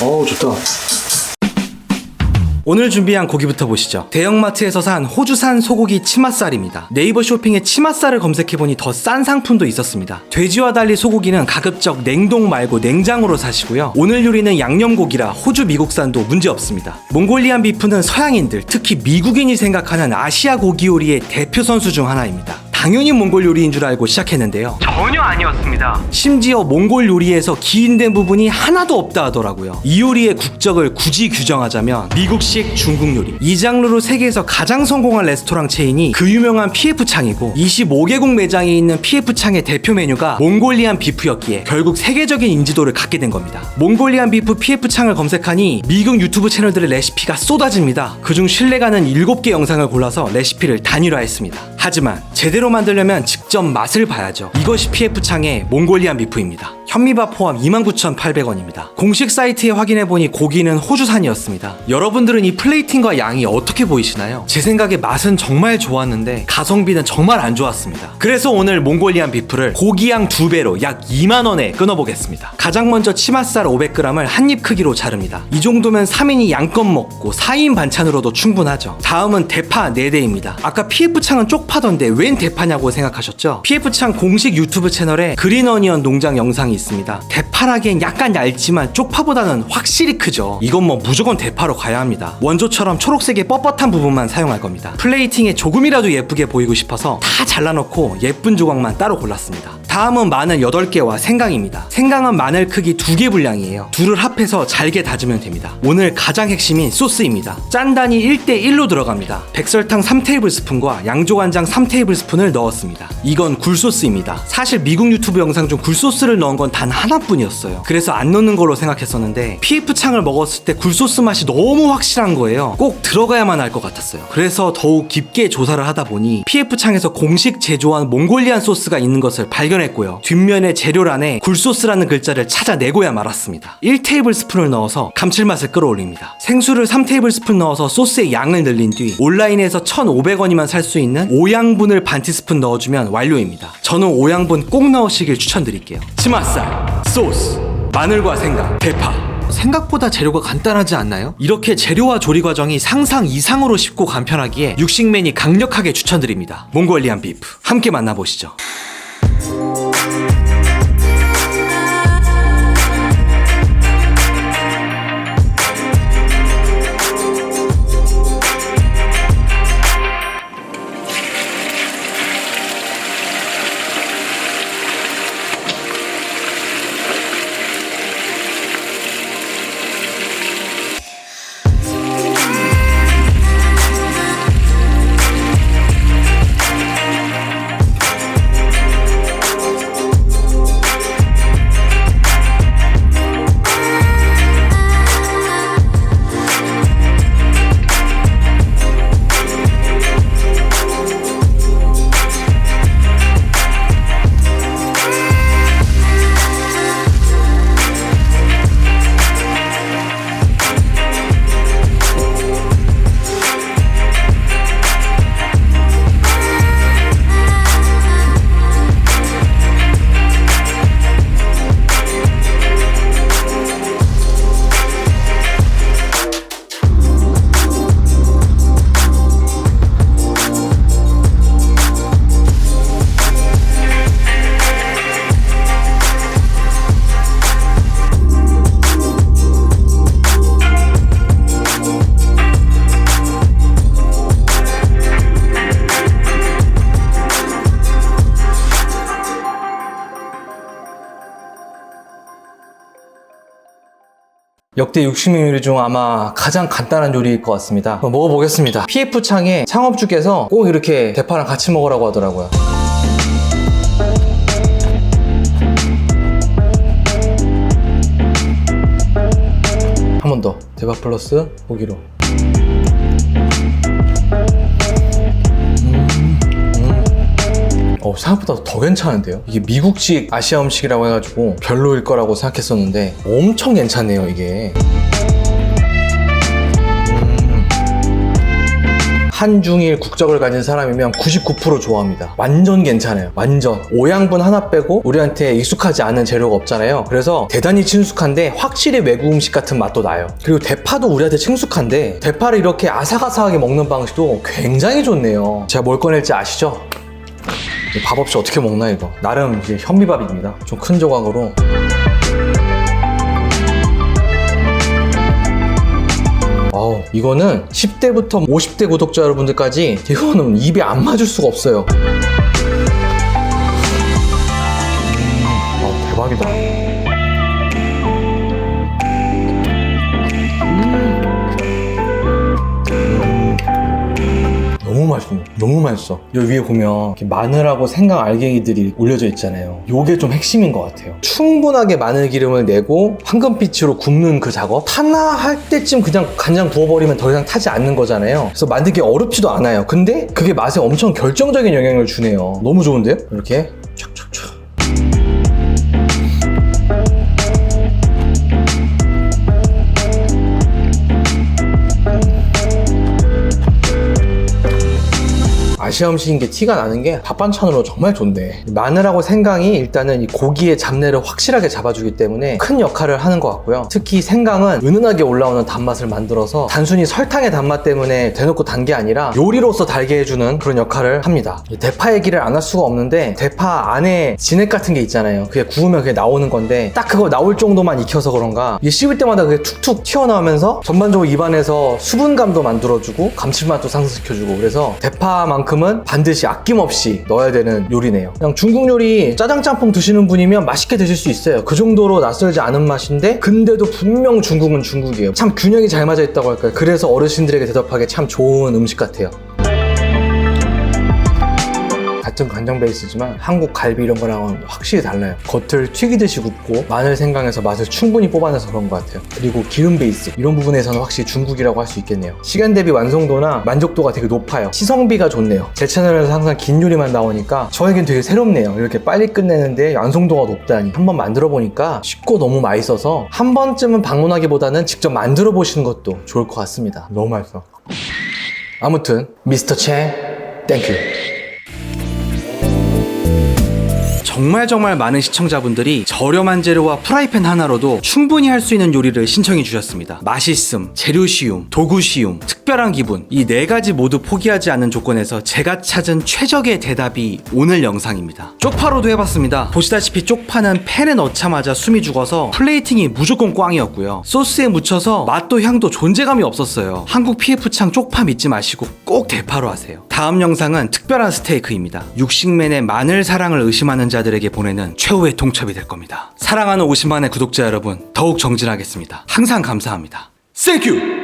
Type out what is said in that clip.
어우 좋다. 오늘 준비한 고기부터 보시죠. 대형마트에서 산 호주산 소고기 치맛살입니다. 네이버 쇼핑에 치맛살을 검색해보니 더 싼 상품도 있었습니다. 돼지와 달리 소고기는 가급적 냉동 말고 냉장으로 사시고요. 오늘 요리는 양념고기라 호주 미국산도 문제없습니다. 몽골리안 비프는 서양인들, 특히 미국인이 생각하는 아시아 고기 요리의 대표 선수 중 하나입니다. 당연히 몽골 요리인 줄 알고 시작했는데요. 전혀 아니었습니다. 심지어 몽골 요리에서 기인된 부분이 하나도 없다 하더라고요. 이 요리의 국적을 굳이 규정하자면 미국식 중국 요리. 이 장르로 세계에서 가장 성공한 레스토랑 체인이 그 유명한 PF창이고 25개국 매장에 있는 PF창의 대표 메뉴가 몽골리안 비프였기에 결국 세계적인 인지도를 갖게 된 겁니다. 몽골리안 비프 PF창을 검색하니 미국 유튜브 채널들의 레시피가 쏟아집니다. 그중 신뢰가는 7개 영상을 골라서 레시피를 단일화했습니다. 하지만 제대로 만들려면 직접 맛을 봐야죠. 이것이 PF창의 몽골리안 비프입니다. 현미밥 포함 29,800원입니다. 공식 사이트에 확인해보니 고기는 호주산이었습니다. 여러분들은 이 플레이팅과 양이 어떻게 보이시나요? 제 생각에 맛은 정말 좋았는데 가성비는 정말 안 좋았습니다. 그래서 오늘 몽골리안 비프를 고기양 2배로 약 2만원에 끊어보겠습니다. 가장 먼저 치맛살 500g을 한입 크기로 자릅니다. 이 정도면 3인이 양껏 먹고 4인 반찬으로도 충분하죠. 다음은 대파 4대입니다. 아까 PF창은 쪽파던데 웬 대파냐고 생각하셨죠? PF창 공식 유튜브 채널에 그린어니언 농장 영상이 있습니다. 대파라기엔 약간 얇지만 쪽파보다는 확실히 크죠. 이건 뭐 무조건 대파로 가야 합니다. 원조처럼 초록색의 뻣뻣한 부분만 사용할 겁니다. 플레이팅에 조금이라도 예쁘게 보이고 싶어서 다 잘라놓고 예쁜 조각만 따로 골랐습니다. 다음은 마늘 8개와 생강입니다. 생강은 마늘 크기 2개 분량이에요. 둘을 합해서 잘게 다지면 됩니다. 오늘 가장 핵심인 소스입니다. 짠단이 1대1로 들어갑니다. 백설탕 3테이블스푼과 양조간장 3테이블스푼을 넣었습니다. 이건 굴소스입니다. 사실 미국 유튜브 영상 중 굴소스를 넣은 건 단 하나뿐이었어요. 그래서 안 넣는 걸로 생각했었는데 PF창을 먹었을 때 굴소스 맛이 너무 확실한 거예요. 꼭 들어가야만 할 것 같았어요. 그래서 더욱 깊게 조사를 하다 보니 PF창에서 공식 제조한 몽골리안 소스가 있는 것을 발견했고요. 뒷면의 재료란에 굴소스라는 글자를 찾아내고야 말았습니다. 1테이블스푼을 넣어서 감칠맛을 끌어올립니다. 생수를 3테이블스푼 넣어서 소스의 양을 늘린 뒤 온라인에서 1,500원이면 살 수 있는 5양분을 반 티스푼 넣어주면 완료입니다. 저는 5양분 꼭 넣으시길 추천드릴게요. 치맛살, 소스, 마늘과 생강, 대파. 생각보다 재료가 간단하지 않나요? 이렇게 재료와 조리 과정이 상상 이상으로 쉽고 간편하기에 육식맨이 강력하게 추천드립니다. 몽골리안 비프 함께 만나보시죠. 역대 육식맨 요리 중 아마 가장 간단한 요리일 것 같습니다. 한번 먹어보겠습니다. PF창에 창업주께서 꼭 이렇게 대파랑 같이 먹으라고 하더라고요. 한 번 더. 대파 플러스 고기로. 생각보다 더 괜찮은데요? 이게 미국식 아시아 음식이라고 해가지고 별로일 거라고 생각했었는데 엄청 괜찮네요, 이게. 한중일 국적을 가진 사람이면 99% 좋아합니다. 완전 괜찮아요. 완전. 오양분 하나 빼고 우리한테 익숙하지 않은 재료가 없잖아요. 그래서 대단히 친숙한데 확실히 외국 음식 같은 맛도 나요. 그리고 대파도 우리한테 친숙한데 대파를 이렇게 아삭아삭하게 먹는 방식도 굉장히 좋네요. 제가 뭘 꺼낼지 아시죠? 밥 없이 어떻게 먹나 이거. 나름 이제 현미밥입니다. 좀 큰 조각으로. 이거는 10대부터 50대 구독자 여러분들까지 이거는 입에 안 맞을 수가 없어요. 대박이다. 너무 맛있어. 너무 맛있어. 여기 위에 보면 이렇게 마늘하고 생강 알갱이들이 올려져 있잖아요. 요게 좀 핵심인 것 같아요. 충분하게 마늘 기름을 내고 황금빛으로 굽는 그 작업. 타나 할 때쯤 그냥 간장 부어버리면 더 이상 타지 않는 거잖아요. 그래서 만들기 어렵지도 않아요. 근데 그게 맛에 엄청 결정적인 영향을 주네요. 너무 좋은데요? 이렇게 촥촥촥. 아시아 음식인 게 티가 나는 게 밥 반찬으로 정말 좋네. 마늘하고 생강이 일단은 이 고기의 잡내를 확실하게 잡아주기 때문에 큰 역할을 하는 것 같고요. 특히 생강은 은은하게 올라오는 단맛을 만들어서 단순히 설탕의 단맛 때문에 대놓고 단 게 아니라 요리로서 달게 해주는 그런 역할을 합니다. 대파 얘기를 안 할 수가 없는데 대파 안에 진액 같은 게 있잖아요. 그게 구우면 그게 나오는 건데 딱 그거 나올 정도만 익혀서 그런가 이게 씹을 때마다 그게 툭툭 튀어나오면서 전반적으로 입안에서 수분감도 만들어주고 감칠맛도 상승시켜주고 그래서 대파만큼은 반드시 아낌없이 넣어야 되는 요리네요. 그냥 중국 요리 짜장 짬뽕 드시는 분이면 맛있게 드실 수 있어요. 그 정도로 낯설지 않은 맛인데 근데도 분명 중국은 중국이에요. 참 균형이 잘 맞아 있다고 할까요? 그래서 어르신들에게 대접하기 참 좋은 음식 같아요. 같은 간장 베이스지만 한국 갈비 이런 거랑은 확실히 달라요. 겉을 튀기듯이 굽고 마늘 생강에서 맛을 충분히 뽑아내서 그런 것 같아요. 그리고 기름 베이스 이런 부분에서는 확실히 중국이라고 할 수 있겠네요. 시간 대비 완성도나 만족도가 되게 높아요. 시성비가 좋네요. 제 채널에서 항상 긴 요리만 나오니까 저에겐 되게 새롭네요. 이렇게 빨리 끝내는데 완성도가 높다니. 한번 만들어 보니까 쉽고 너무 맛있어서 한 번쯤은 방문하기보다는 직접 만들어 보시는 것도 좋을 것 같습니다. 너무 맛있어. 아무튼 미스터 채 땡큐. 정말 많은 시청자분들이 저렴한 재료와 프라이팬 하나로도 충분히 할 수 있는 요리를 신청해 주셨습니다. 맛있음, 재료 쉬움, 도구 쉬움, 특별한 기분, 이 네 가지 모두 포기하지 않는 조건에서 제가 찾은 최적의 대답이 오늘 영상입니다. 쪽파로도 해봤습니다. 보시다시피 쪽파는 팬에 넣자마자 숨이 죽어서 플레이팅이 무조건 꽝이었고요. 소스에 묻혀서 맛도 향도 존재감이 없었어요. 한국 PF창 쪽파 믿지 마시고 꼭 대파로 하세요. 다음 영상은 특별한 스테이크입니다. 육식맨의 마늘 사랑을 의심하는 자들에게 보내는 최후의 통첩이 될 겁니다. 사랑하는 50만의 구독자 여러분, 더욱 정진하겠습니다. 항상 감사합니다. Thank you!